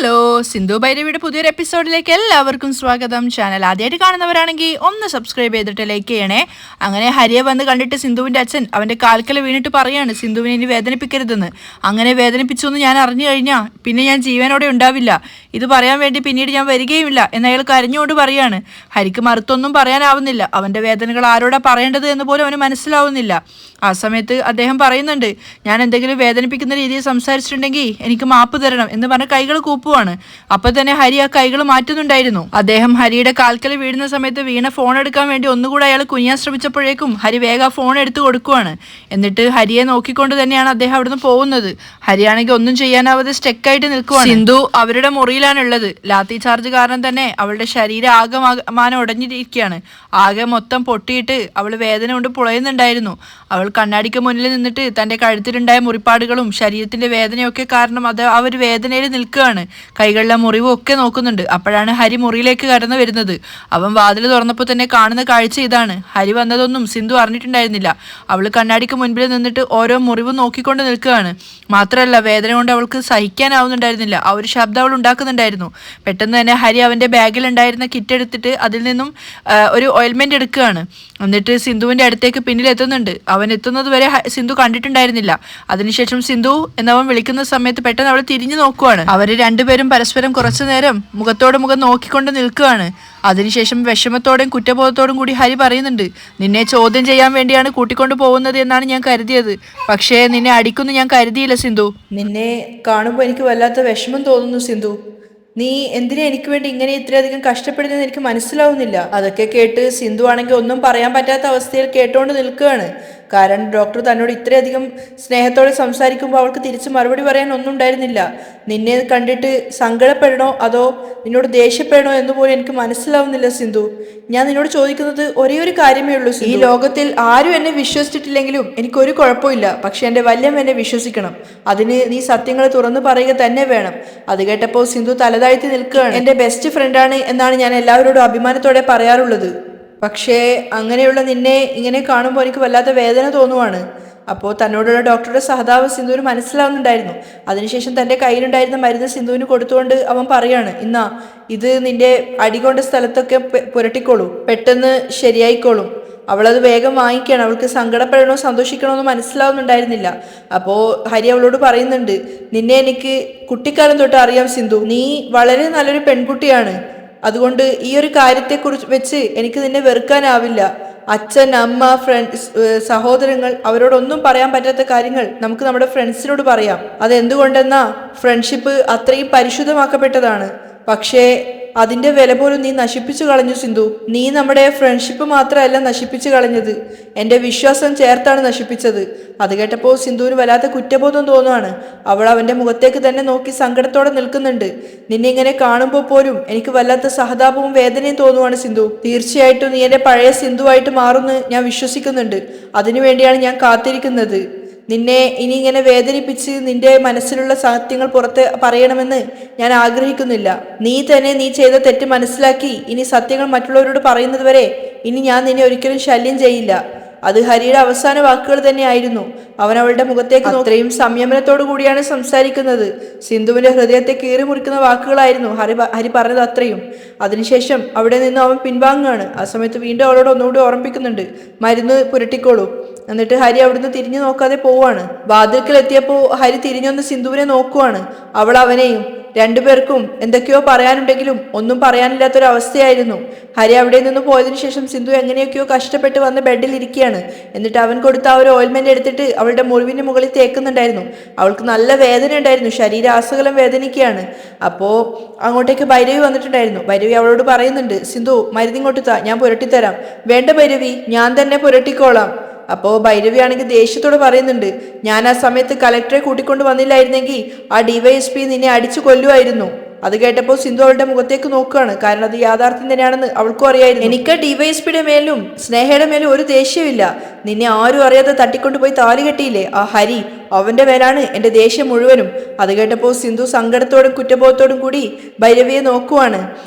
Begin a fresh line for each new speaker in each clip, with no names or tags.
Hello, Sindhu ഭൈരവിയുടെ പുതിയൊരു എപ്പിസോഡിലേക്ക് എല്ലാവർക്കും സ്വാഗതം. ചാനൽ ആദ്യമായിട്ട് കാണുന്നവരാണെങ്കിൽ ഒന്ന് സബ്സ്ക്രൈബ് ചെയ്തിട്ട് ലൈക്ക് ചെയ്യണേ. അങ്ങനെ ഹരിയെ വന്ന് കണ്ടിട്ട് സിന്ധുവിൻ്റെ അച്ഛൻ അവൻ്റെ കാൽക്കൽ വീണിട്ട് പറയാണ് സിന്ധുവിനെ ഇനി വേദനിപ്പിക്കരുതെന്ന്. അങ്ങനെ വേദനിപ്പിച്ചു എന്ന് ഞാൻ അറിഞ്ഞു കഴിഞ്ഞാൽ പിന്നെ ഞാൻ ജീവനോടെ ഉണ്ടാവില്ല, ഇത് പറയാൻ വേണ്ടി പിന്നീട് ഞാൻ വരികയുമില്ല എന്ന് അയാൾ കരഞ്ഞുകൊണ്ട് പറയാണ്. ഹരിക്ക് മറുത്തൊന്നും പറയാനാവുന്നില്ല, അവൻ്റെ വേദനകൾ ആരോടാ പറയേണ്ടത് എന്ന് പോലും അവന് മനസ്സിലാവുന്നില്ല. ആ സമയത്ത് അദ്ദേഹം പറയുന്നുണ്ട്, ഞാൻ എന്തെങ്കിലും വേദനിപ്പിക്കുന്ന രീതിയിൽ സംസാരിച്ചിട്ടുണ്ടെങ്കിൽ എനിക്ക് മാപ്പ് തരണം എന്ന് പറഞ്ഞ കൈകൾ കൂപ്പുവാണ്. അപ്പൊ തന്നെ ഹരി ആ കൈകൾ മാറ്റുന്നുണ്ടായിരുന്നു. അദ്ദേഹം ഹരിയുടെ കാൽക്കൽ വീഴുന്ന സമയത്ത് വീണ ഫോൺ എടുക്കാൻ വേണ്ടി ഒന്നുകൂടെ അയാൾ കുനിയാൻ ശ്രമിച്ചപ്പോഴേക്കും ഹരി വേഗം ആ ഫോൺ എടുത്ത് കൊടുക്കുവാണ്. എന്നിട്ട് ഹരിയെ നോക്കിക്കൊണ്ട് തന്നെയാണ് അദ്ദേഹം അവിടുന്ന് പോകുന്നത്. ഹരിയാണെങ്കിൽ ഒന്നും ചെയ്യാനാവാതെ സ്റ്റെക്കായിട്ട് നിൽക്കുവാണ്. സിന്ധു അവരുടെ മുറിയിലാണുള്ളത്. ലാത്തി ചാർജ് കാരണം തന്നെ അവളുടെ ശരീരം ആകമാനം ഉടഞ്ഞിരിക്കുകയാണ്. ആകെ മൊത്തം പൊട്ടിയിട്ട് അവൾ വേദന കൊണ്ട് പുളയുന്നുണ്ടായിരുന്നു. അവൾ കണ്ണാടിക്ക് മുന്നിൽ നിന്നിട്ട് തൻ്റെ കഴുത്തിലുണ്ടായ മുറിപ്പാടുകളും ശരീരത്തിൻ്റെ വേദനയൊക്കെ കാരണം ആ ഒരു വേദനയിൽ നിൽക്കുകയാണ്. കൈകളിലെ മുറിവും ഒക്കെ നോക്കുന്നുണ്ട്. അപ്പോഴാണ് ഹരി മുറിയിലേക്ക് കടന്നു വരുന്നത്. അവൻ വാതിൽ തുറന്നപ്പോൾ തന്നെ കാണുന്ന കാഴ്ച ഇതാണ്. ഹരി വന്നതൊന്നും സിന്ധു അറിഞ്ഞിട്ടുണ്ടായിരുന്നില്ല. അവൾ കണ്ണാടിക്ക് മുൻപിൽ നിന്നിട്ട് ഓരോ മുറിവും നോക്കിക്കൊണ്ട് നിൽക്കുകയാണ്. മാത്രമല്ല വേദന കൊണ്ട് അവൾക്ക് സഹിക്കാനാവുന്നുണ്ടായിരുന്നില്ല. ആ ഒരു ശബ്ദം അവൾ ഉണ്ടാക്കുന്നുണ്ടായിരുന്നു. പെട്ടെന്ന് തന്നെ ഹരി അവൻ്റെ ബാഗിലുണ്ടായിരുന്ന കിറ്റ് എടുത്തിട്ട് അതിൽ നിന്നും ഒരു ഓയിൽമെൻറ്റ് എടുക്കുകയാണ്. എന്നിട്ട് സിന്ധുവിൻ്റെ അടുത്തേക്ക് പിന്നിലെത്തുന്നുണ്ട്. അവൻ എത്തുന്നത് വരെ സിന്ധു കണ്ടിട്ടുണ്ടായിരുന്നില്ല. അതിനുശേഷം സിന്ധു എന്നവൻ വിളിക്കുന്ന സമയത്ത് പെട്ടെന്ന് അവൾ തിരിഞ്ഞു നോക്കുവാണ്. അവർ രണ്ടുപേരും പരസ്പരം കുറച്ചു നേരം മുഖത്തോട് മുഖം നോക്കിക്കൊണ്ട് നിൽക്കുകയാണ്. അതിനുശേഷം വിഷമത്തോടും കുറ്റബോധത്തോടും കൂടി ഹരി പറയുന്നുണ്ട്, നിന്നെ ചോദ്യം ചെയ്യാൻ വേണ്ടിയാണ് കൂട്ടിക്കൊണ്ടു പോകുന്നത് എന്നാണ് ഞാൻ കരുതിയത്. പക്ഷേ നിന്നെ അടിക്കുന്നു ഞാൻ കരുതിയില്ല സിന്ധു. നിന്നെ കാണുമ്പോൾ എനിക്ക് വല്ലാത്ത വിഷമം തോന്നുന്നു സിന്ധു. നീ എന്തിനാ എനിക്ക് വേണ്ടി ഇങ്ങനെ ഇത്രയധികം കഷ്ടപ്പെടുന്നതെന്ന് എനിക്ക് മനസ്സിലാവുന്നില്ല. അതൊക്കെ കേട്ട് സിന്ധു ആണെങ്കിൽ ഒന്നും പറയാൻ പറ്റാത്ത അവസ്ഥയിൽ കേട്ടോണ്ട് നിൽക്കുകയാണ്. കാരണം ഡോക്ടർ തന്നോട് ഇത്രയധികം സ്നേഹത്തോടെ സംസാരിക്കുമ്പോൾ അവൾക്ക് തിരിച്ച് മറുപടി പറയാൻ ഒന്നും ഉണ്ടായിരുന്നില്ല. നിന്നെ കണ്ടിട്ട് സങ്കടപ്പെടണോ അതോ നിന്നോട് ദേഷ്യപ്പെടണോ എന്ന് പോലും എനിക്ക് മനസ്സിലാവുന്നില്ല സിന്ധു. ഞാൻ നിന്നോട് ചോദിക്കുന്നത് ഒരേ ഒരു കാര്യമേ ഉള്ളൂ. ഈ ലോകത്തിൽ ആരും എന്നെ വിശ്വസിച്ചിട്ടില്ലെങ്കിലും എനിക്കൊരു കുഴപ്പമില്ല. പക്ഷെ എൻ്റെ വല്യമ്മ എന്നെ വിശ്വസിക്കണം. അതിന് നീ സത്യങ്ങൾ തുറന്നു പറയുക തന്നെ വേണം. അത് കേട്ടപ്പോൾ സിന്ധു തലതാഴ്ത്തി നിൽക്കുകയാണ്. എൻ്റെ ബെസ്റ്റ് ഫ്രണ്ടാണ് എന്നാണ് ഞാൻ എല്ലാവരോടും അഭിമാനത്തോടെ പറയാറുള്ളത്. പക്ഷേ അങ്ങനെയുള്ള നിന്നെ ഇങ്ങനെ കാണുമ്പോൾ എനിക്ക് വല്ലാത്ത വേദന തോന്നുവാണ്. അപ്പോൾ തന്നോടുള്ള ഡോക്ടറുടെ സഹതാപം സിന്ധുവിന് മനസ്സിലാവുന്നുണ്ടായിരുന്നു. അതിനുശേഷം തൻ്റെ കയ്യിലുണ്ടായിരുന്ന മരുന്ന് സിന്ധുവിന് കൊടുത്തുകൊണ്ട് അവൻ പറയാണ്, ഇന്നാ ഇത് നിന്റെ അടികൊണ്ട സ്ഥലത്തൊക്കെ പുരട്ടിക്കോളൂ, പെട്ടെന്ന് ശരിയായിക്കോളും. അവളത് വേഗം വാങ്ങിക്കുകയാണ്. അവൾക്ക് സങ്കടപ്പെടണോ സന്തോഷിക്കണോ എന്ന് മനസ്സിലാവുന്നുണ്ടായിരുന്നില്ല. അപ്പോൾ ഹരി അവളോട് പറയുന്നുണ്ട്, നിന്നെ എനിക്ക് കുട്ടിക്കാലം തൊട്ട് അറിയാം സിന്ധു. നീ വളരെ നല്ലൊരു പെൺകുട്ടിയാണ്. അതുകൊണ്ട് ഈ ഒരു കാര്യത്തെക്കുറിച്ച് വെച്ച് എനിക്ക് നിന്നെ വെറുക്കാനാവില്ല. അച്ഛൻ, അമ്മ, ഫ്രണ്ട്സ്, സഹോദരങ്ങൾ, അവരോടൊന്നും പറയാൻ പറ്റാത്ത കാര്യങ്ങൾ നമുക്ക് നമ്മുടെ ഫ്രണ്ട്സിനോട് പറയാം. അതെന്തുകൊണ്ടെന്നാ ഫ്രണ്ട്ഷിപ്പ് അത്രയും പരിശുദ്ധമാക്കപ്പെട്ടതാണ്. പക്ഷേ അതിൻ്റെ വില പോലും നീ നശിപ്പിച്ചു കളഞ്ഞു സിന്ധു. നീ നമ്മുടെ ഫ്രണ്ട്ഷിപ്പ് മാത്രമല്ല നശിപ്പിച്ചു കളഞ്ഞത്, എൻ്റെ വിശ്വാസം ചേർത്താണ് നശിപ്പിച്ചത്. അത് കേട്ടപ്പോൾ സിന്ധുവിന് വല്ലാത്ത കുറ്റബോധം തോന്നുവാണ്. അവൾ അവൻ്റെ മുഖത്തേക്ക് തന്നെ നോക്കി സങ്കടത്തോടെ നിൽക്കുന്നുണ്ട്. നിന്നെ ഇങ്ങനെ കാണുമ്പോൾ പോലും എനിക്ക് വല്ലാത്ത സഹതാപവും വേദനയും തോന്നുവാണ് സിന്ധു. തീർച്ചയായിട്ടും നീ എൻ്റെ പഴയ സിന്ധുവായിട്ട് മാറുമെന്ന് ഞാൻ വിശ്വസിക്കുന്നുണ്ട്. അതിനുവേണ്ടിയാണ് ഞാൻ കാത്തിരിക്കുന്നത്. നിന്നെ ഇനി ഇങ്ങനെ വേദനിപ്പിച്ച് നിന്റെ മനസ്സിലുള്ള സത്യങ്ങൾ പുറത്ത് പറയണമെന്ന് ഞാൻ ആഗ്രഹിക്കുന്നില്ല. നീ തന്നെ നീ ചെയ്ത തെറ്റ് മനസ്സിലാക്കി ഇനി സത്യങ്ങൾ മറ്റുള്ളവരോട് പറയുന്നത് വരെ ഇനി ഞാൻ നിന്നെ ഒരിക്കലും ശല്യം ചെയ്യില്ല. അത് ഹരിയുടെ അവസാന വാക്കുകൾ തന്നെയായിരുന്നു. അവൻ അവളുടെ മുഖത്തേക്ക് അത്രയും സംയമനത്തോടു കൂടിയാണ് സംസാരിക്കുന്നത്. സിന്ധുവിന്റെ ഹൃദയത്തെ കീറി മുറിക്കുന്ന വാക്കുകളായിരുന്നു ഹരി പറഞ്ഞത് അത്രയും. അതിനുശേഷം അവിടെ നിന്ന് അവൻ പിൻവാങ്ങുകയാണ്. ആ സമയത്ത് വീണ്ടും അവളോട് ഒന്നുകൂടി ഓർമ്മിപ്പിക്കുന്നുണ്ട്, മരുന്ന് പുരട്ടിക്കോളൂ. എന്നിട്ട് ഹരി അവിടുന്ന് തിരിഞ്ഞു നോക്കാതെ പോവാണ്. വാതിൽക്കൽ എത്തിയപ്പോൾ ഹരി തിരിഞ്ഞൊന്ന് സിന്ധുവിനെ നോക്കുവാണ്. അവൾ അവനെയും. രണ്ടുപേർക്കും എന്തൊക്കെയോ പറയാനുണ്ടെങ്കിലും ഒന്നും പറയാനില്ലാത്തൊരവസ്ഥയായിരുന്നു. ഹരി അവിടെ നിന്ന് പോയതിനു ശേഷം സിന്ധു എങ്ങനെയൊക്കെയോ കഷ്ടപ്പെട്ട് വന്ന് ബെഡിൽ ഇരിക്കുകയാണ്. എന്നിട്ട് അവൻ കൊടുത്ത ആ ഒരു ഓയിൽമെന്റ് എടുത്തിട്ട് അവളുടെ മുറിവിന്റെ മുകളിൽ തേക്കുന്നുണ്ടായിരുന്നു. അവൾക്ക് നല്ല വേദന ഉണ്ടായിരുന്നു, ശരീരാസകലം വേദനിക്കുകയാണ്. അപ്പോൾ അങ്ങോട്ടേക്ക് ഭൈരവി വന്നിട്ടുണ്ടായിരുന്നു. ഭൈരവി അവളോട് പറയുന്നുണ്ട്, സിന്ധു മരുന്നിങ്ങോട്ട് താ, ഞാൻ പുരട്ടിത്തരാം. വേണ്ട ഭൈരവി, ഞാൻ തന്നെ പുരട്ടിക്കോളാം. അപ്പോൾ ഭൈരവി ആണെങ്കിൽ ദേഷ്യത്തോട് പറയുന്നുണ്ട്, ഞാൻ ആ സമയത്ത് കലക്ടറെ കൂട്ടിക്കൊണ്ട് വന്നില്ലായിരുന്നെങ്കിൽ ആ DYSP നിന്നെ അടിച്ചു കൊല്ലുമായിരുന്നു. അത് കേട്ടപ്പോൾ സിന്ധു അവളുടെ മുഖത്തേക്ക് നോക്കുകയാണ്. കാരണം അത് യാഥാർത്ഥ്യം തന്നെയാണെന്ന് അവൾക്കും അറിയായിരുന്നു. എനിക്ക് DYSPയുടെ മേലും സ്നേഹയുടെ മേലും ഒരു ദേഷ്യമില്ല. നിന്നെ ആരും അറിയാതെ തട്ടിക്കൊണ്ടുപോയി താലി കെട്ടിയില്ലേ ആ ഹരി, അവന്റെ മേലാണ് എന്റെ ദേഷ്യം മുഴുവനും. അത് കേട്ടപ്പോൾ സിന്ധു സങ്കടത്തോടും കുറ്റബോധത്തോടും കൂടി ഭൈരവിയെ നോക്കുവാണ്.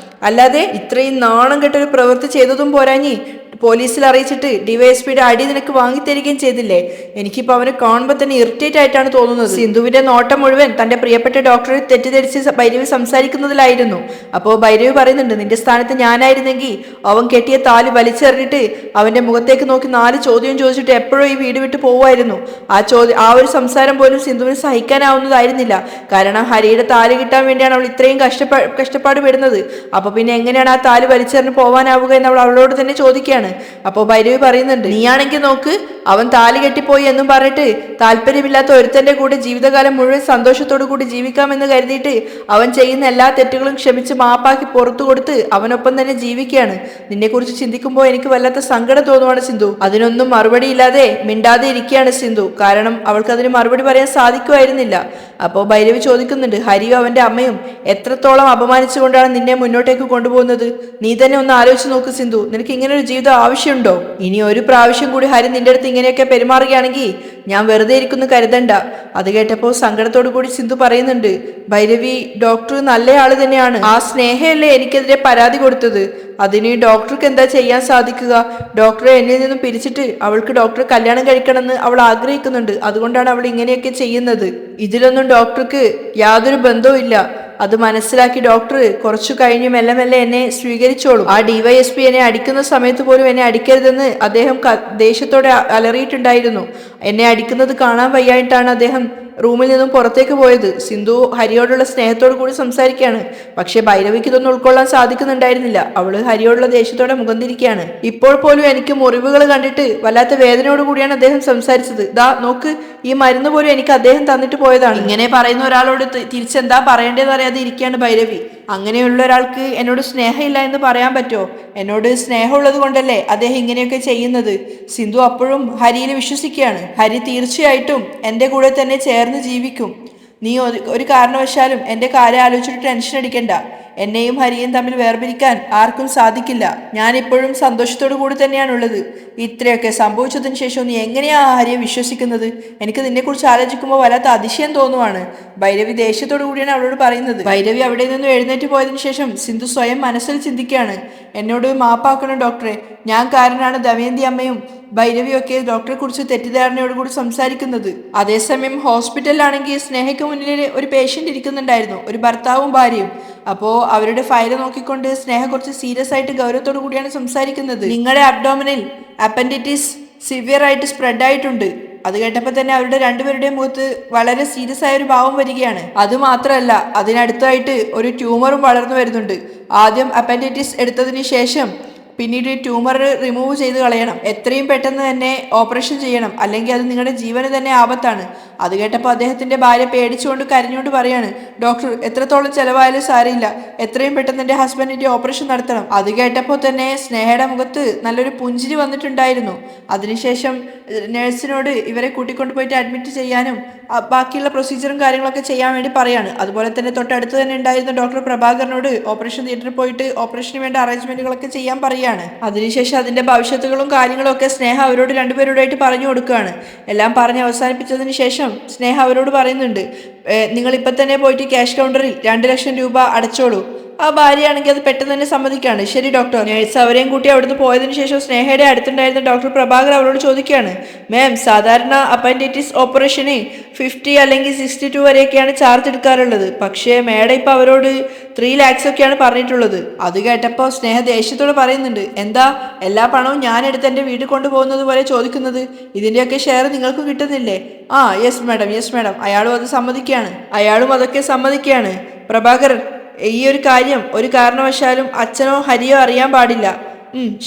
അല്ലാതെ ഇത്രയും നാണം കെട്ടൊരു പ്രവൃത്തി ചെയ്തതും പോരാഞ്ഞി പോലീസിൽ അറിയിച്ചിട്ട് ഡിവൈഎസ്പിയുടെ അടി നിനക്ക് വാങ്ങിത്തരികയും ചെയ്തില്ലേ? എനിക്കിപ്പോൾ അവനെ കാണുമ്പോൾ തന്നെ ഇറിറ്റേറ്റ് ആയിട്ടാണ് തോന്നുന്നത്. സിന്ധുവിന്റെ നോട്ടം മുഴുവൻ തന്റെ പ്രിയപ്പെട്ട ഡോക്ടറെ തെറ്റിദ്ധരിച്ച് ഭൈരവി സംസാരിക്കുന്നതിലായിരുന്നു. അപ്പോൾ ഭൈരവി പറയുന്നുണ്ട്, നിന്റെ സ്ഥാനത്ത് ഞാനായിരുന്നെങ്കിൽ അവൻ കെട്ടിയ താലി വലിച്ചെറിഞ്ഞിട്ട് അവന്റെ മുഖത്തേക്ക് നോക്കി 4 ചോദ്യം ചോദിച്ചിട്ട് എപ്പോഴും ഈ വീട് വിട്ട് പോവുമായിരുന്നു. ആ ഒരു സംസാരം പോലും സിന്ധുവിന് സഹിക്കാനാവുന്നതായിരുന്നില്ല. കാരണം ഹരിയുടെ താലി കിട്ടാൻ വേണ്ടിയാണ് അവൾ ഇത്രയും കഷ്ടപ്പാട് പെടുന്നത്. അപ്പൊ പിന്നെ എങ്ങനെയാണ് ആ താലി വലിച്ചെറിഞ്ഞ് പോവാനാവുക എന്ന് അവൾ അവളോട് തന്നെ ചോദിക്കുകയാണ്. അപ്പോൾ ഭൈരവി പറയുന്നുണ്ട്, നീയാണെങ്കിൽ നോക്ക്, അവൻ താലി കെട്ടിപ്പോയി എന്നും പറഞ്ഞിട്ട് താല്പര്യമില്ലാത്ത ഒരുത്തന്റെ കൂടെ ജീവിതകാലം മുഴുവൻ സന്തോഷത്തോടു കൂടി ജീവിക്കാമെന്ന് കരുതിയിട്ട് അവൻ ചെയ്യുന്ന എല്ലാ തെറ്റുകളും ക്ഷമിച്ച് മാപ്പാക്കി പുറത്തു കൊടുത്ത് അവനൊപ്പം തന്നെ ജീവിക്കുകയാണ്. നിന്നെക്കുറിച്ച് ചിന്തിക്കുമ്പോൾ എനിക്ക് വല്ലാത്ത സങ്കടം തോന്നുവാണ് സിന്ധു. അതിനൊന്നും മറുപടി ഇല്ലാതെ മിണ്ടാതെ ഇരിക്കുകയാണ് സിന്ധു. കാരണം അവൾക്ക് അതിന് മറുപടി പറയാൻ സാധിക്കുമായിരുന്നില്ല. അപ്പോൾ ഭൈരവി ചോദിക്കുന്നുണ്ട്, ഹരിയും അവന്റെ അമ്മയും എത്രത്തോളം അപമാനിച്ചുകൊണ്ടാണ് നിന്നെ മുന്നോട്ടേക്ക് കൊണ്ടുപോകുന്നത്? നീ തന്നെ ഒന്ന് ആലോചിച്ച് നോക്ക് സിന്ധു. നിനക്ക് ഇങ്ങനെ ഒരു ജീവിതം ആവശ്യമുണ്ടോ? ഇനി ഒരു പ്രാവശ്യം കൂടി ഹരി നിന്റെ അടുത്ത് ഇങ്ങനെയൊക്കെ പെരുമാറുകയാണെങ്കിൽ ഞാൻ വെറുതെ ഇരിക്കുന്നു കരുതണ്ട. അത് കേട്ടപ്പോൾ സങ്കടത്തോടു കൂടി സിന്ധു പറയുന്നുണ്ട്, ഭൈരവി, ഡോക്ടർ നല്ലയാള് തന്നെയാണ്. ആ സ്നേഹയല്ലേ എനിക്കെതിരെ പരാതി കൊടുത്തത്. അതിന് ഡോക്ടർക്ക് എന്താ ചെയ്യാൻ സാധിക്കുക? ഡോക്ടറെ എന്നിൽ നിന്നും പിരിച്ചിട്ട് അവൾക്ക് ഡോക്ടറെ കല്യാണം കഴിക്കണമെന്ന് അവൾ ആഗ്രഹിക്കുന്നുണ്ട്. അതുകൊണ്ടാണ് അവൾ ഇങ്ങനെയൊക്കെ ചെയ്യുന്നത്. ഇതിലൊന്നും ഡോക്ടർക്ക് യാതൊരു ബന്ധവും ഇല്ല. അത് മനസ്സിലാക്കി ഡോക്ടർ കുറച്ചു കഴിഞ്ഞ് മെല്ലെ മെല്ലെ എന്നെ സ്വീകരിച്ചോളും. ആ ഡിവൈഎസ്പി എന്നെ അടിക്കുന്ന സമയത്ത് പോലും എന്നെ അടിക്കരുതെന്ന് അദ്ദേഹം ദേഷ്യത്തോടെ അലറിയിട്ടുണ്ടായിരുന്നു. എന്നെ അടിക്കുന്നത് കാണാൻ വയ്യായിട്ടാണ് അദ്ദേഹം റൂമിൽ നിന്നും പുറത്തേക്ക് പോയത്. സിന്ധു ഹരിയോടുള്ള സ്നേഹത്തോടു കൂടി സംസാരിക്കുകയാണ്. പക്ഷെ ഭൈരവിക്ക് ഇതൊന്നും ഉൾക്കൊള്ളാൻ സാധിക്കുന്നുണ്ടായിരുന്നില്ല. അവള് ഹരിയോടുള്ള ദേഷ്യത്തോടെ മുഖം തിരിക്കുകയാണ്. ഇപ്പോൾ പോലും എനിക്ക് മുറിവുകൾ കണ്ടിട്ട് വല്ലാത്ത വേദനയോട് കൂടിയാണ് അദ്ദേഹം സംസാരിച്ചത്. ദാ നോക്ക്, ഈ മരുന്ന് പോലും എനിക്ക് അദ്ദേഹം തന്നിട്ട് പോയതാണ്. ഇങ്ങനെ പറയുന്ന ഒരാളോട് തിരിച്ചെന്താ പറയേണ്ടതെന്ന് അറിയാതെ ഇരിക്കുകയാണ് ഭൈരവി. അങ്ങനെയുള്ള ഒരാൾക്ക് എന്നോട് സ്നേഹമില്ല എന്ന് പറയാൻ പറ്റുമോ? എന്നോട് സ്നേഹമുള്ളത് കൊണ്ടല്ലേ അദ്ദേഹം ഇങ്ങനെയൊക്കെ ചെയ്യുന്നത്. സിന്ധു അപ്പോഴും ഹരിയിൽ വിശ്വസിക്കുകയാണ്. ഹരി തീർച്ചയായിട്ടും എൻ്റെ കൂടെ തന്നെ ചേർന്ന് ജീവിക്കും. നീ ഒരു കാരണവശാലും എൻ്റെ കാര്യം ആലോചിച്ചിട്ട് ടെൻഷൻ അടിക്കണ്ട. എന്നെയും ഹരിയും തമ്മിൽ വേർപിരിക്കാൻ ആർക്കും സാധിക്കില്ല. ഞാനിപ്പോഴും സന്തോഷത്തോടു കൂടി തന്നെയാണുള്ളത്. ഇത്രയൊക്കെ സംഭവിച്ചതിന് ശേഷം നീ എങ്ങനെയാ ഹരിയെ വിശ്വസിക്കുന്നത്? എനിക്ക് നിന്നെക്കുറിച്ച് ആലോചിക്കുമ്പോൾ വല്ലാത്ത അതിശയം തോന്നുവാണ്. ഭൈരവി ദേഷ്യത്തോടു കൂടിയാണ് അവളോട് പറയുന്നത്. ഭൈരവി അവിടെ നിന്നും എഴുന്നേറ്റ് പോയതിനു ശേഷം സിന്ധു സ്വയം മനസ്സിൽ ചിന്തിക്കുകയാണ്, എന്നോട് മാപ്പാക്കണം ഡോക്ടറെ. ഞാൻ കാരണമാണ് ദമയന്തി അമ്മയും ഭൈരവിയൊക്കെ ഡോക്ടറെ കുറിച്ച് തെറ്റിദ്ധാരണയോടുകൂടി സംസാരിക്കുന്നത്. അതേസമയം ഹോസ്പിറ്റലിലാണെങ്കിൽ സ്നേഹയ്ക്ക് മുന്നിൽ ഒരു പേഷ്യന്റ് ഇരിക്കുന്നുണ്ടായിരുന്നു, ഒരു ഭർത്താവും ഭാര്യയും. അപ്പോൾ അവരുടെ ഫയൽ നോക്കിക്കൊണ്ട് സ്നേഹ കുറച്ച് സീരിയസ് ആയിട്ട് ഗൗരവത്തോടു കൂടിയാണ് സംസാരിക്കുന്നത്. നിങ്ങളുടെ അബ്ഡോമിനിൽ അപ്പൻഡിറ്റിസ് സിവിയർ ആയിട്ട് സ്പ്രെഡ് ആയിട്ടുണ്ട്. അത് കേട്ടപ്പോൾ തന്നെ അവരുടെ രണ്ടുപേരുടെയും മുഖത്ത് വളരെ സീരിയസ് ആയ ഒരു ഭാവം വരികയാണ്. അത് മാത്രമല്ല, അതിനടുത്തായിട്ട് ഒരു ട്യൂമറും വളർന്നു വരുന്നുണ്ട്. ആദ്യം അപ്പൻഡിറ്റിസ് എടുത്തതിന് ശേഷം പിന്നീട് ട്യൂമർ റിമൂവ് ചെയ്ത് കളയണം. എത്രയും പെട്ടെന്ന് തന്നെ ഓപ്പറേഷൻ ചെയ്യണം, അല്ലെങ്കിൽ അത് നിങ്ങളുടെ ജീവന് തന്നെ ആപത്താണ്. അത് കേട്ടപ്പോൾ അദ്ദേഹത്തിന്റെ ഭാര്യ പേടിച്ചുകൊണ്ട് കരഞ്ഞുകൊണ്ട് പറയാണ്, ഡോക്ടർ, എത്രത്തോളം ചെലവായാലും സാരമില്ല, എത്രയും പെട്ടെന്ന് എൻ്റെ ഹസ്ബൻഡിന്റെ ഓപ്പറേഷൻ നടത്തണം. അത് കേട്ടപ്പോൾ തന്നെ സ്നേഹയുടെ മുഖത്ത് നല്ലൊരു പുഞ്ചിരി വന്നിട്ടുണ്ടായിരുന്നു. അതിനുശേഷം നഴ്സിനോട് ഇവരെ കൂട്ടിക്കൊണ്ട് പോയിട്ട് അഡ്മിറ്റ് ചെയ്യാനും ബാക്കിയുള്ള പ്രൊസീജിയറും കാര്യങ്ങളൊക്കെ ചെയ്യാൻ വേണ്ടി പറയാണ്. അതുപോലെ തന്നെ തൊട്ടടുത്ത് തന്നെ ഉണ്ടായിരുന്ന ഡോക്ടർ പ്രഭാകരനോട് ഓപ്പറേഷൻ തിയേറ്ററിൽ പോയിട്ട് ഓപ്പറേഷന് വേണ്ട അറേഞ്ച്മെന്റുകളൊക്കെ ചെയ്യാൻ പറയുകയാണ്. അതിനുശേഷം അതിന്റെ ഭവിഷ്യത്തുകളും കാര്യങ്ങളും ഒക്കെ സ്നേഹ അവരോട് രണ്ടുപേരോടായിട്ട് പറഞ്ഞു കൊടുക്കുകയാണ്. എല്ലാം പറഞ്ഞ് അവസാനിപ്പിച്ചതിന് ശേഷം സ്നേഹ അവരോട് പറയുന്നുണ്ട്, നിങ്ങൾ ഇപ്പം തന്നെ പോയിട്ട് ക്യാഷ് കൗണ്ടറിൽ 2 ലക്ഷം രൂപ അടച്ചോളൂ. ആ ഭാര്യയാണെങ്കിൽ അത് പെട്ടെന്ന് തന്നെ സമ്മതിക്കുകയാണ്. ശരി ഡോക്ടർ. നേഴ്സ് അവരെയും കൂട്ടി അവിടുന്ന് പോയതിനു ശേഷം സ്നേഹയുടെ അടുത്തുണ്ടായിരുന്ന ഡോക്ടർ പ്രഭാകർ അവരോട് ചോദിക്കുകയാണ്, മാം, സാധാരണ അപ്പൻഡിറ്റിസ് ഓപ്പറേഷന് 50 അല്ലെങ്കിൽ 62 വരെയൊക്കെയാണ് ചാർജ് എടുക്കാറുള്ളത്. പക്ഷേ മേഡം ഇപ്പം അവരോട് 3 lakhs ഒക്കെയാണ് പറഞ്ഞിട്ടുള്ളത്. അത് കേട്ടപ്പോൾ സ്നേഹ ദേഷ്യത്തോട് പറയുന്നുണ്ട്, എന്താ എല്ലാ പണവും ഞാൻ എടുത്ത് എൻ്റെ വീട്ടിൽ കൊണ്ടുപോകുന്നത് പോലെ ചോദിക്കുന്നത്? ഇതിൻ്റെയൊക്കെ ഷെയർ നിങ്ങൾക്ക് കിട്ടുന്നില്ലേ? ആ, യെസ് മാഡം, യെസ് മാഡം. അയാളും അതൊക്കെ സമ്മതിക്കുകയാണ്. പ്രഭാകർ, ഈ ഒരു കാര്യം ഒരു കാരണവശാലും അച്ഛനോ ഹരിയോ അറിയാൻ പാടില്ല.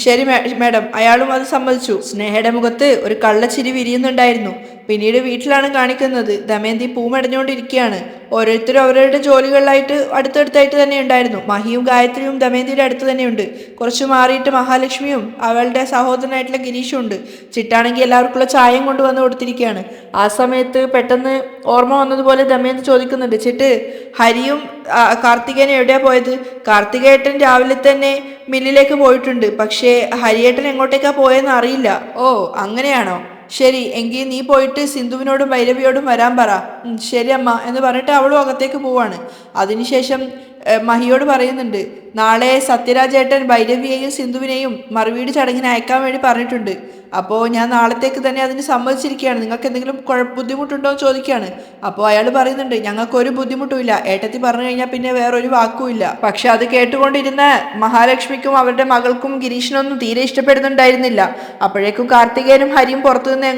ശരി മാഡം. അയാളും അത് സമ്മതിച്ചു. സ്നേഹയുടെ മുഖത്ത് ഒരു കള്ളച്ചിരി വിരിയുന്നുണ്ടായിരുന്നു. പിന്നീട് വീട്ടിലാണ് കാണിക്കുന്നത്. ദമയന്തി പൂമടഞ്ഞുകൊണ്ടിരിക്കുകയാണ്. ഓരോരുത്തരും അവരുടെ ജോലികളിലായിട്ട് അടുത്തടുത്തായിട്ട് തന്നെ ഉണ്ടായിരുന്നു. മഹിയും ഗായത്രിയും ദമയന്തിയുടെ അടുത്ത് തന്നെയുണ്ട്. കുറച്ച് മാറിയിട്ട് മഹാലക്ഷ്മിയും അവളുടെ സഹോദരനായിട്ടുള്ള ഗിരീഷും ഉണ്ട്. ചിട്ടാണെങ്കിൽ എല്ലാവർക്കുള്ള ചായയും കൊണ്ടുവന്ന് കൊടുത്തിരിക്കുകയാണ്. ആ സമയത്ത് പെട്ടെന്ന് ഓർമ്മ വന്നതുപോലെ ദമയന്തി ചോദിക്കുന്നുണ്ട്, ചിട്ട്, ഹരിയും കാർത്തികേയനും എവിടെയാ പോയത്? കാർത്തികേട്ടൻ രാവിലെ തന്നെ മില്ലിലേക്ക് പോയിട്ടുണ്ട്. പക്ഷേ ഹരിയേട്ടൻ എങ്ങോട്ടേക്കാ പോയെന്ന് അറിയില്ല. ഓ, അങ്ങനെയാണോ? ശരി, എങ്കിൽ നീ പോയിട്ട് സിന്ധുവിനോടും ഭൈരവിയോടും വരാൻ പറ. ശരി അമ്മ എന്ന് പറഞ്ഞിട്ട് അവളും അകത്തേക്ക് പോവാണ്. അതിനുശേഷം മഹിയോട് പറയുന്നുണ്ട്, നാളെ സത്യരാജേട്ടൻ ഭൈരവിയെയും സിന്ധുവിനെയും മറുവീട് ചടങ്ങിന് അയക്കാൻ വേണ്ടി പറഞ്ഞിട്ടുണ്ട്. അപ്പോൾ ഞാൻ നാളത്തേക്ക് തന്നെ അതിന് സമ്മതിച്ചിരിക്കുകയാണ്. നിങ്ങൾക്ക് എന്തെങ്കിലും ബുദ്ധിമുട്ടുണ്ടോ എന്ന് ചോദിക്കുകയാണ്. അപ്പോൾ അയാൾ പറയുന്നുണ്ട്, ഞങ്ങൾക്കൊരു ബുദ്ധിമുട്ടുമില്ല. ഏട്ടത്തി പറഞ്ഞു കഴിഞ്ഞാൽ പിന്നെ വേറൊരു വാക്കുമില്ല. പക്ഷെ അത് കേട്ടുകൊണ്ടിരുന്ന മഹാലക്ഷ്മിക്കും അവരുടെ മകൾക്കും ഗിരീഷിനൊന്നും തീരെ ഇഷ്ടപ്പെടുന്നുണ്ടായിരുന്നില്ല. അപ്പോഴേക്കും കാർത്തികേയനും ഹരിയും പുറത്തുനിന്ന്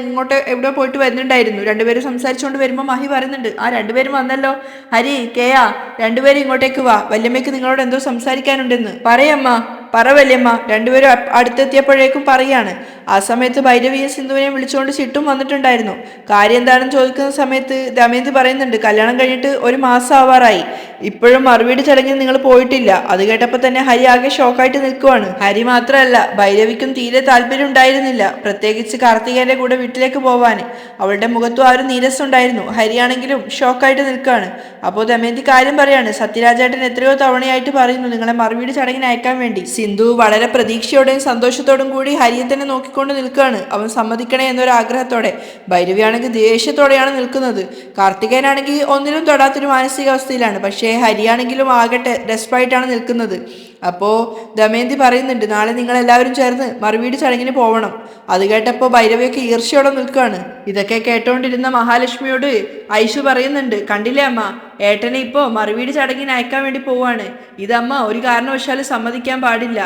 എവിടെ പോയിട്ട് വരുന്നുണ്ടായിരുന്നു. രണ്ടുപേരും സംസാരിച്ചുകൊണ്ട് വരുമ്പോൾ മഹി പറയുന്നുണ്ട്, ആ രണ്ടുപേരും വന്നല്ലോ. ഹരി, കേയ, രണ്ടുപേരും ഇങ്ങോട്ടേക്ക് വാ, വല്യമ്മയ്ക്ക് നിങ്ങളോട് എന്തോ സംസാരിക്കാനുണ്ടെന്ന്. പറയമ്മ, പറ വല്യമ്മ. രണ്ടുപേരും അടുത്തെത്തിയപ്പോഴേക്കും പറയാണ്. ആ സമയത്ത് ഭൈരവിയെ സിന്ധുവിനെയും വിളിച്ചുകൊണ്ട് ചിട്ടും വന്നിട്ടുണ്ടായിരുന്നു. കാര്യം എന്താണെന്ന് ചോദിക്കുന്ന സമയത്ത് ദമയന്തി പറയുന്നുണ്ട്, കല്യാണം കഴിഞ്ഞിട്ട് ഒരു മാസം ആവാറായി, ഇപ്പോഴും മറുവീട് ചടങ്ങിൽ നിങ്ങൾ പോയിട്ടില്ല. അത് കേട്ടപ്പോൾ തന്നെ ഹരി ആകെ ഷോക്കായിട്ട് നിൽക്കുവാണ്. ഹരി മാത്രമല്ല, ഭൈരവിക്കും തീരെ താല്പര്യം ഉണ്ടായിരുന്നില്ല, പ്രത്യേകിച്ച് കാർത്തികേയന്റെ കൂടെ വീട്ടിലേക്ക് പോവാൻ. അവളുടെ മുഖത്തും ആ ഒരു നീരസം ഉണ്ടായിരുന്നു. ഹരിയാണെങ്കിലും ഷോക്കായിട്ട് നിൽക്കുകയാണ്. അപ്പോൾ ദമയന്തി കാര്യം പറയാണ്, സത്യരാജേട്ടൻ എത്രയോ തവണയായിട്ട് പറയുന്നു നിങ്ങളെ മറുവീട് ചടങ്ങിന് അയക്കാൻ വേണ്ടി. സിന്ധു വളരെ പ്രതീക്ഷയോടെയും സന്തോഷത്തോടും കൂടി ഹരിയെ തന്നെ നോക്കിക്കൊണ്ട് നിൽക്കുകയാണ്, അവൻ സമ്മതിക്കണേ എന്നൊരു ആഗ്രഹത്തോടെ. ഭൈരവിയാണെങ്കിൽ ദേഷ്യത്തോടെയാണ് നിൽക്കുന്നത്. കാർത്തികേയനാണെങ്കിൽ ഒന്നിനും തൊടാത്തൊരു മാനസികാവസ്ഥയിലാണ്. പക്ഷേ ഹരിയാണെങ്കിലും ആകട്ടെ ഡെസ്പായിട്ടാണ് നിൽക്കുന്നത്. അപ്പോൾ ദമയന്തി പറയുന്നുണ്ട്, നാളെ നിങ്ങളെല്ലാവരും ചേർന്ന് മറുവീട് ചടങ്ങിന് പോകണം. അത് കേട്ടപ്പോൾ ഭൈരവിയൊക്കെ ഈർഷ്യയോടെ നിൽക്കുകയാണ്. ഇതൊക്കെ കേട്ടോണ്ടിരുന്ന മഹാലക്ഷ്മിയോട് ഐഷു പറയുന്നുണ്ട്, കണ്ടില്ലേ അമ്മ, ഏട്ടനെ ഇപ്പോൾ മറുവീട് ചടങ്ങിന് അയക്കാൻ വേണ്ടി പോവാണ്. ഇതമ്മ ഒരു കാരണവശാലും സമ്മതിക്കാൻ പാടില്ല.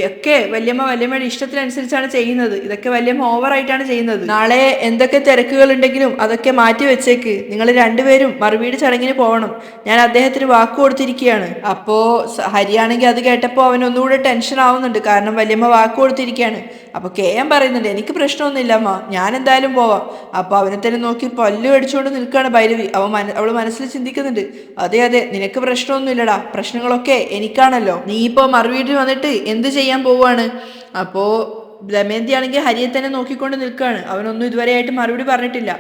ഒക്കെ വല്യമ്മയുടെ ഇഷ്ടത്തിനനുസരിച്ചാണ് ചെയ്യുന്നത്. ഇതൊക്കെ വല്യമ്മ ഓവറായിട്ടാണ് ചെയ്യുന്നത്. നാളെ എന്തൊക്കെ തിരക്കുകൾ ഉണ്ടെങ്കിലും അതൊക്കെ മാറ്റി വെച്ചേക്ക്. നിങ്ങൾ രണ്ടുപേരും മറുവീട് ചടങ്ങിന് പോകണം. ഞാൻ അദ്ദേഹത്തിന് വാക്ക് കൊടുത്തിരിക്കുകയാണ്. അപ്പോൾ ഹരിയാണെങ്കിൽ അത് കേട്ടപ്പോൾ അവൻ ഒന്നുകൂടെ ടെൻഷൻ ആവുന്നുണ്ട്. കാരണം വല്യമ്മ വാക്ക് കൊടുത്തിരിക്കുകയാണ്. അപ്പോൾ KM പറയുന്നുണ്ട്, എനിക്ക് പ്രശ്നമൊന്നുമില്ല അമ്മ, ഞാൻ എന്തായാലും പോവാം. അപ്പോൾ അവനെ തന്നെ നോക്കി പല്ലു അടിച്ചുകൊണ്ട് നിൽക്കുകയാണ് ഭൈരവി. അവൾ മനസ്സിൽ ചിന്തിക്കുന്നുണ്ട്, അതെ അതെ, നിനക്ക് പ്രശ്നമൊന്നുമില്ലടാ, പ്രശ്നങ്ങളൊക്കെ എനിക്കാണല്ലോ. നീ ഇപ്പോൾ മറുവീട്ടിൽ വന്നിട്ട് എന്ത് ചെയ്യാൻ പോവാണ്? അപ്പോൾ ദമയന്തി ആണെങ്കിൽ ഹരിയെ തന്നെ നോക്കിക്കൊണ്ട് നിൽക്കുകയാണ്. അവനൊന്നും ഇതുവരെയായിട്ട് മറുപടി പറഞ്ഞിട്ടില്ല.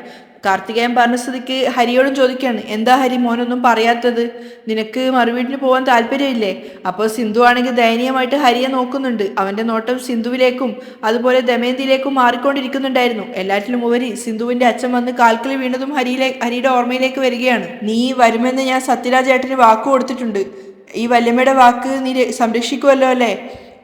കാർത്തികേയൻ പറഞ്ഞ സ്ഥിതിക്ക് ഹരിയോടും ചോദിക്കുകയാണ്, എന്താ ഹരി മോനൊന്നും പറയാത്തത്? നിനക്ക് മറുവീട്ടിന് പോകാൻ താല്പര്യമില്ലേ? അപ്പോൾ സിന്ധു ആണെങ്കിൽ ദയനീയമായിട്ട് ഹരിയെ നോക്കുന്നുണ്ട്. അവൻ്റെ നോട്ടം സിന്ധുവിലേക്കും അതുപോലെ ദമയന്തിയിലേക്കും മാറിക്കൊണ്ടിരിക്കുന്നുണ്ടായിരുന്നു. എല്ലാറ്റിലും ഉപരി സിന്ധുവിൻ്റെ അച്ഛൻ വന്ന് കാൽക്കൽ വീണതും ഹരിയുടെ ഓർമ്മയിലേക്ക് വരികയാണ്. നീ വരുമെന്ന് ഞാൻ സത്യരാജ് ഏട്ടന് വാക്ക് കൊടുത്തിട്ടുണ്ട്. ഈ വല്യമ്മയുടെ വാക്ക് നീ സംരക്ഷിക്കുമല്ലോ അല്ലേ?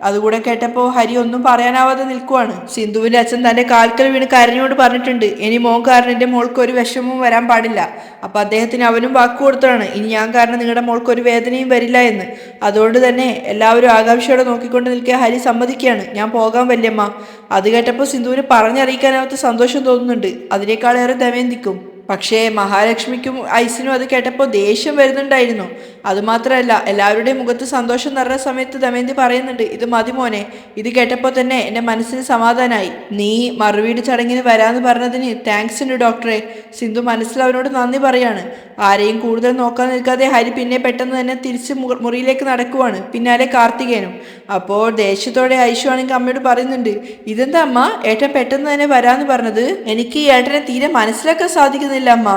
അതുകൂടെ കേട്ടപ്പോൾ ഹരി ഒന്നും പറയാനാവാതെ നിൽക്കുവാണ്. സിന്ധുവിന്റെ അച്ഛൻ തന്റെ കാൽക്കൽ വീണ് കരഞ്ഞോട് പറഞ്ഞിട്ടുണ്ട്, ഇനി മോൻ കാരണം എൻ്റെ മോൾക്ക് ഒരു വിഷമവും വരാൻ പാടില്ല. അപ്പൊ അദ്ദേഹത്തിന് അവനും വാക്ക് കൊടുത്തതാണ്, ഇനി ഞാൻ കാരണം നിങ്ങളുടെ മോൾക്ക് ഒരു വേദനയും വരില്ല എന്ന്. അതുകൊണ്ട് തന്നെ എല്ലാവരും ആകാംക്ഷയോടെ നോക്കിക്കൊണ്ട് നിൽക്കുക ഹരി സമ്മതിക്കുകയാണ്, ഞാൻ പോകാൻ വല്യമ്മ. അത് കേട്ടപ്പോൾ സിന്ധുവിന് പറഞ്ഞറിയിക്കാനാവാത്ത സന്തോഷം തോന്നുന്നുണ്ട്, അതിനേക്കാളേറെ ദമയന്തിക്കും. പക്ഷേ മഹാലക്ഷ്മിക്കും ഐസിനും അത് കേട്ടപ്പോൾ ദേഷ്യം വരുന്നുണ്ടായിരുന്നു. അതുമാത്രമല്ല, എല്ലാവരുടെയും മുഖത്ത് സന്തോഷം നിറഞ്ഞ സമയത്ത് ദമയന്തി പറയുന്നുണ്ട്, ഇത് മതി മോനെ. ഇത് കേട്ടപ്പോൾ തന്നെ എൻ്റെ മനസ്സിന് സമാധാനമായി. നീ മറുവീട് ചടങ്ങിന് വരാമെന്ന് പറഞ്ഞതിന് താങ്ക്സ് ഉണ്ട് ഡോക്ടറെ. സിന്ധു മനസ്സിൽ അവനോട് നന്ദി പറയാണ്. ആരെയും കൂടുതൽ നോക്കാൻ നിൽക്കാതെ ഹരി പിന്നെ പെട്ടെന്ന് തന്നെ തിരിച്ച് മുറിയിലേക്ക് നടക്കുവാണ്. പിന്നാലെ കാർത്തികേയനും. അപ്പോൾ ദേഷ്യത്തോടെ ഐഷു ആണെങ്കിൽ അമ്മയോട് പറയുന്നുണ്ട്, ഇതെന്താ അമ്മ ഏട്ടൻ പെട്ടെന്ന് തന്നെ വരാമെന്ന് പറഞ്ഞത്? എനിക്ക് ഈ ഏട്ടനെ തീരെ മനസ്സിലാക്കാൻ സാധിക്കുന്നില്ല അമ്മ.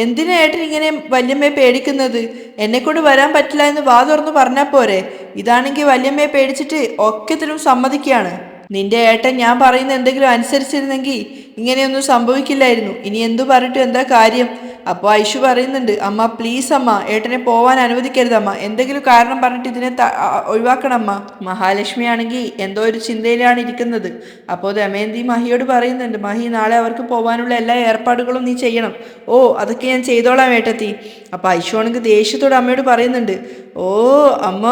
എന്തിനാ ഏട്ടൻ ഇങ്ങനെ വല്യമ്മയെ പേടിക്കുന്നത്? എന്നെക്കൊണ്ട് വരാൻ പറ്റില്ല എന്ന് വാ തുറന്ന് പറഞ്ഞാൽ പോരെ? ഇതാണെങ്കിൽ വല്യമ്മയെ പേടിച്ചിട്ട് ഒക്കത്തിലും സമ്മതിക്കുകയാണ്. നിന്റെ ഏട്ടൻ ഞാൻ പറയുന്ന എന്തെങ്കിലും അനുസരിച്ചിരുന്നെങ്കിൽ ഇങ്ങനെയൊന്നും സംഭവിക്കില്ലായിരുന്നു. ഇനി എന്തു പറഞ്ഞിട്ട് എന്താ കാര്യം? അപ്പോൾ ഐഷു പറയുന്നുണ്ട്, അമ്മ പ്ലീസ് അമ്മ, ഏട്ടനെ പോവാൻ അനുവദിക്കരുതമ്മ. എന്തെങ്കിലും കാരണം പറഞ്ഞിട്ട് ഇതിനെ ഒഴിവാക്കണമ്മ. മഹാലക്ഷ്മി ആണെങ്കിൽ എന്തോ ഒരു ചിന്തയിലാണ് ഇരിക്കുന്നത്. അപ്പോൾ ദമയന്തി മഹിയോട് പറയുന്നുണ്ട്, മഹി നാളെ അവർക്ക് പോകാനുള്ള എല്ലാ ഏർപ്പാടുകളും നീ ചെയ്യണം. ഓ അതൊക്കെ ഞാൻ ചെയ്തോളാം ഏട്ടത്തി. അപ്പോൾ ഐഷു ആണെങ്കിൽ ദേഷ്യത്തോട് അമ്മയോട് പറയുന്നുണ്ട്, ഓ അമ്മ,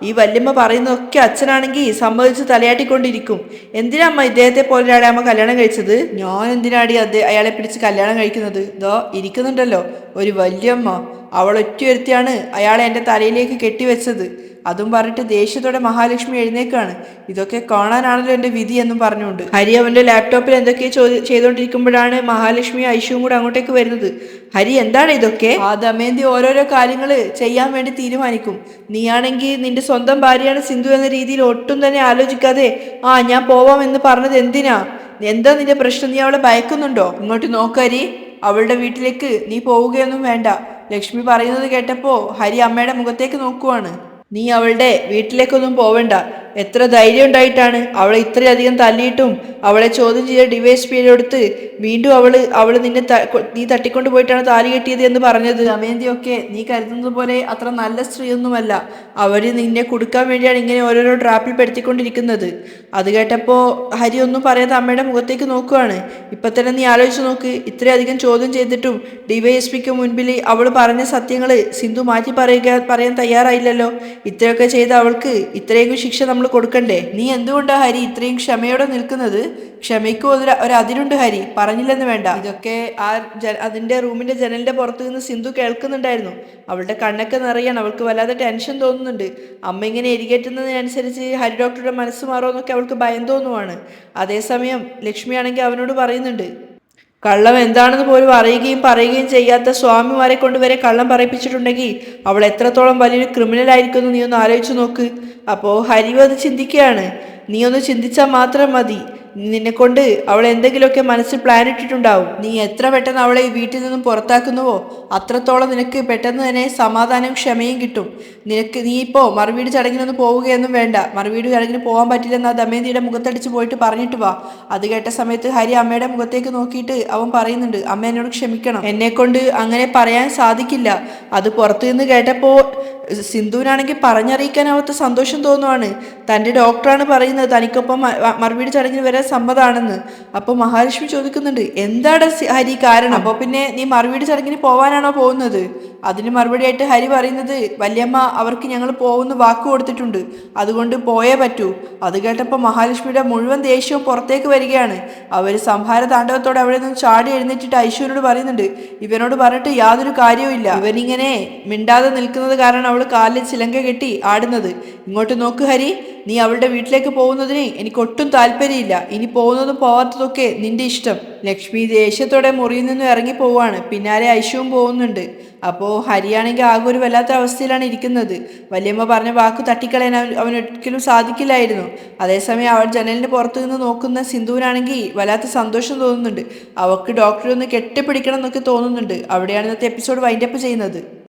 ഈ വല്യമ്മ പറയുന്നതൊക്കെ അച്ഛനാണെങ്കിൽ സമ്മതിച്ച് തലയാട്ടിക്കൊണ്ടിരിക്കും. എന്തിനാ അമ്മ ഇദ്ദേഹത്തെ പോലെ ഒരാളെ അമ്മ കല്യാണം കഴിച്ചത്? ഞാൻ എന്തിനാടി അയാളെ പിടിച്ച് കല്യാണം കഴിക്കുന്നത്? ഇതോ ഇരിക്കുന്നുണ്ടല്ലോ ഒരു വല്യമ്മ, അവൾ ഒറ്റയൊരുത്തിയാണ് അയാളെ എൻ്റെ തലയിലേക്ക് കെട്ടിവെച്ചത്. അതും പറഞ്ഞിട്ട് ദേഷ്യത്തോടെ മഹാലക്ഷ്മി എഴുന്നേക്കാണ്. ഇതൊക്കെ കാണാനാണല്ലോ എൻ്റെ വിധി എന്നും പറഞ്ഞുകൊണ്ട് ഹരി അവൻ്റെ ലാപ്ടോപ്പിൽ എന്തൊക്കെയോ ചെയ്തുകൊണ്ടിരിക്കുമ്പോഴാണ് മഹാലക്ഷ്മി ഐഷുവും കൂടെ അങ്ങോട്ടേക്ക് വരുന്നത്. ഹരി എന്താണ് ഇതൊക്കെ? ആ ദമയന്തി ഓരോരോ കാര്യങ്ങൾ ചെയ്യാൻ വേണ്ടി തീരുമാനിക്കും. നീയാണെങ്കിൽ നിന്റെ സ്വന്തം ഭാര്യയാണ് സിന്ധു എന്ന രീതിയിൽ ഒട്ടും തന്നെ ആലോചിക്കാതെ ഞാൻ പോവാം എന്ന് പറഞ്ഞത് എന്തിനാ? എന്താ നിന്റെ പ്രശ്നം? നീ അവളെ ഭയക്കുന്നുണ്ടോ? ഇങ്ങോട്ട് നോക്കരി, അവളുടെ വീട്ടിലേക്ക് നീ പോവുകയൊന്നും വേണ്ട. ലക്ഷ്മി പറയുന്നത് കേട്ടപ്പോൾ ഹരി അമ്മയുടെ മുഖത്തേക്ക് നോക്കുവാണ്. നീ അവളുടെ വീട്ടിലേക്കൊന്നും പോവണ്ട. എത്ര ധൈര്യം ഉണ്ടായിട്ടാണ് അവളെ ഇത്രയധികം തല്ലിയിട്ടും അവളെ ചോദ്യം ചെയ്ത ഡിവൈഎസ്പിയോടുത്ത് വീണ്ടും അവള് നീ തട്ടിക്കൊണ്ട് പോയിട്ടാണ് താലി കെട്ടിയത് എന്ന് പറഞ്ഞത്. ദമയന്തിയൊക്കെ നീ കരുതുന്നത് പോലെ അത്ര നല്ല സ്ത്രീയൊന്നുമല്ല. അവര് നിന്നെ കൊടുക്കാൻ വേണ്ടിയാണ് ഇങ്ങനെ ഓരോരോ ട്രാപ്പിൽ പെടുത്തിക്കൊണ്ടിരിക്കുന്നത്. അത് കേട്ടപ്പോ ഹരി ഒന്നും പറയാതെ അമ്മയുടെ മുഖത്തേക്ക് നോക്കുവാണ്. ഇപ്പൊ തന്നെ നീ ആലോചിച്ച് നോക്ക്, ഇത്രയധികം ചോദ്യം ചെയ്തിട്ടും ഡിവൈഎസ്പിക്ക് മുൻപിൽ അവൾ പറഞ്ഞ സത്യങ്ങള് സിന്ധു മാറ്റി പറയാൻ തയ്യാറായില്ലല്ലോ. ഇത്രയൊക്കെ ചെയ്ത അവൾക്ക് ഇത്രയും ശിക്ഷ നമ്മൾ കൊടുക്കണ്ടേ? നീ എന്തുകൊണ്ടാ ഹരി ഇത്രയും ക്ഷമയോടെ നിൽക്കുന്നത്? ക്ഷമയ്ക്കും ഒരു അതിരുണ്ട് ഹരി, പറഞ്ഞില്ലെന്ന് വേണ്ട. ഇതൊക്കെ അതിന്റെ റൂമിന്റെ ജനലിന്റെ പുറത്തു നിന്ന് സിന്ധു കേൾക്കുന്നുണ്ടായിരുന്നു. അവളുടെ കണ്ണൊക്കെ നിറയാണ്, അവൾക്ക് വല്ലാതെ ടെൻഷൻ തോന്നുന്നുണ്ട്. അമ്മ ഇങ്ങനെ എരികേറ്റുന്നതിനനുസരിച്ച് ഹരി ഡോക്ടറുടെ മനസ്സ് മാറുമെന്നൊക്കെ അവൾക്ക് ഭയം തോന്നുവാണ്. അതേസമയം ലക്ഷ്മിയാണെങ്കിൽ അവനോട് പറയുന്നുണ്ട്, കള്ളം എന്താണെന്ന് പോലും അറിയുകയും പറയുകയും ചെയ്യാത്ത സ്വാമിമാരെ കൊണ്ടുവരെ കള്ളം പറയിപ്പിച്ചിട്ടുണ്ടെങ്കിൽ അവൾ എത്രത്തോളം വലിയൊരു ക്രിമിനൽ ആയിരിക്കുമെന്ന് നീ ഒന്ന് ആലോചിച്ച് നോക്ക്. അപ്പോൾ ഹരി അത് ചിന്തിക്കുകയാണ്. നീ ഒന്ന് ചിന്തിച്ചാൽ മാത്രം മതി. നിന്നെ കൊണ്ട് അവൾ എന്തെങ്കിലുമൊക്കെ മനസ്സിൽ പ്ലാൻ ഇട്ടിട്ടുണ്ടാവും. നീ എത്ര പെട്ടെന്ന് അവളെ ഈ വീട്ടിൽ നിന്നും പുറത്താക്കുന്നുവോ അത്രത്തോളം നിനക്ക് പെട്ടെന്ന് തന്നെ സമാധാനവും ക്ഷമയും കിട്ടും. നീ ഇപ്പോൾ മറുവീട് ചടങ്ങിനൊന്നും പോവുകയൊന്നും വേണ്ട. മറുവീട് ചടങ്ങിന് പോകാൻ പറ്റില്ലെന്ന് ദമയന്തിയുടെ മുഖത്തടിച്ച് പോയിട്ട് പറഞ്ഞിട്ട് വാ. അത് കേട്ട സമയത്ത് ഹരി അമ്മയുടെ മുഖത്തേക്ക് നോക്കിയിട്ട് അവൻ പറയുന്നുണ്ട്, അമ്മ എന്നോട് ക്ഷമിക്കണം, എന്നെ കൊണ്ട് അങ്ങനെ പറയാൻ സാധിക്കില്ല. അത് പുറത്തു നിന്ന് കേട്ടപ്പോൾ സിന്ധുവിനാണെങ്കിൽ പറഞ്ഞറിയിക്കാനാവാത്ത സന്തോഷം തോന്നുവാണ്. തൻ്റെ ഡോക്ടറാണ് പറയുന്നത് തനിക്കൊപ്പം മറുവീട് ചടങ്ങിന് വരാൻ സമ്മതമാണെന്ന്. അപ്പോൾ മഹാലക്ഷ്മി ചോദിക്കുന്നുണ്ട്, എന്താണ് ഹരി കാരണം? അപ്പോൾ പിന്നെ നീ മറുവീട് ചടങ്ങിന് പോവാനാണോ പോകുന്നത്? അതിന് മറുപടിയായിട്ട് ഹരി പറയുന്നത്, വല്യമ്മ അവർക്ക് ഞങ്ങൾ പോകുന്ന വാക്ക് കൊടുത്തിട്ടുണ്ട്, അതുകൊണ്ട് പോയേ പറ്റൂ. അത് കേട്ടപ്പോൾ മഹാലക്ഷ്മിയുടെ മുഴുവൻ ദേഷ്യവും പുറത്തേക്ക് വരികയാണ്. അവർ സംഹാര താണ്ഡവത്തോടെ അവിടെ നിന്ന് ചാടി എഴുന്നേറ്റിട്ട് ഐശ്വര്യനോട് പറയുന്നുണ്ട്, ഇവനോട് പറഞ്ഞിട്ട് യാതൊരു കാര്യവും ഇല്ല. ഇവനിങ്ങനെ മിണ്ടാതെ നിൽക്കുന്നത് കാരണം അവൾ കാലിൽ ചിലങ്ക കെട്ടി ആടുന്നത്. ഇങ്ങോട്ട് നോക്ക് ഹരി, നീ അവളുടെ വീട്ടിലേക്ക് പോകുന്നതിന് എനിക്ക് ഒട്ടും താല്പര്യമില്ല. ഇനി പോകുന്നതും പോവാത്തതൊക്കെ നിന്റെ ഇഷ്ടം. ലക്ഷ്മി ദേഷ്യത്തോടെ മുറിയിൽ നിന്നും ഇറങ്ങി പോവാണ്. പിന്നാലെ ഐശ്വവും പോകുന്നുണ്ട്. അപ്പോൾ ഹരിയാണെങ്കിൽ ആകെ ഒരു വല്ലാത്ത അവസ്ഥയിലാണ് ഇരിക്കുന്നത്. വല്യമ്മ പറഞ്ഞ വാക്ക് തട്ടിക്കളയാൻ അവൻ ഒരിക്കലും സാധിക്കില്ലായിരുന്നു. അതേസമയം അവൾ ജനലിന് പുറത്തു നിന്ന് നോക്കുന്ന സിന്ധുവിനാണെങ്കിൽ വല്ലാത്ത സന്തോഷം തോന്നുന്നുണ്ട്. അവൾക്ക് ഡോക്ടറെ ഒന്ന് കെട്ടിപ്പിടിക്കണം എന്നൊക്കെ തോന്നുന്നുണ്ട്. അവിടെയാണ് ഇന്നത്തെ എപ്പിസോഡ് വൈൻഡപ്പ് ചെയ്യുന്നത്.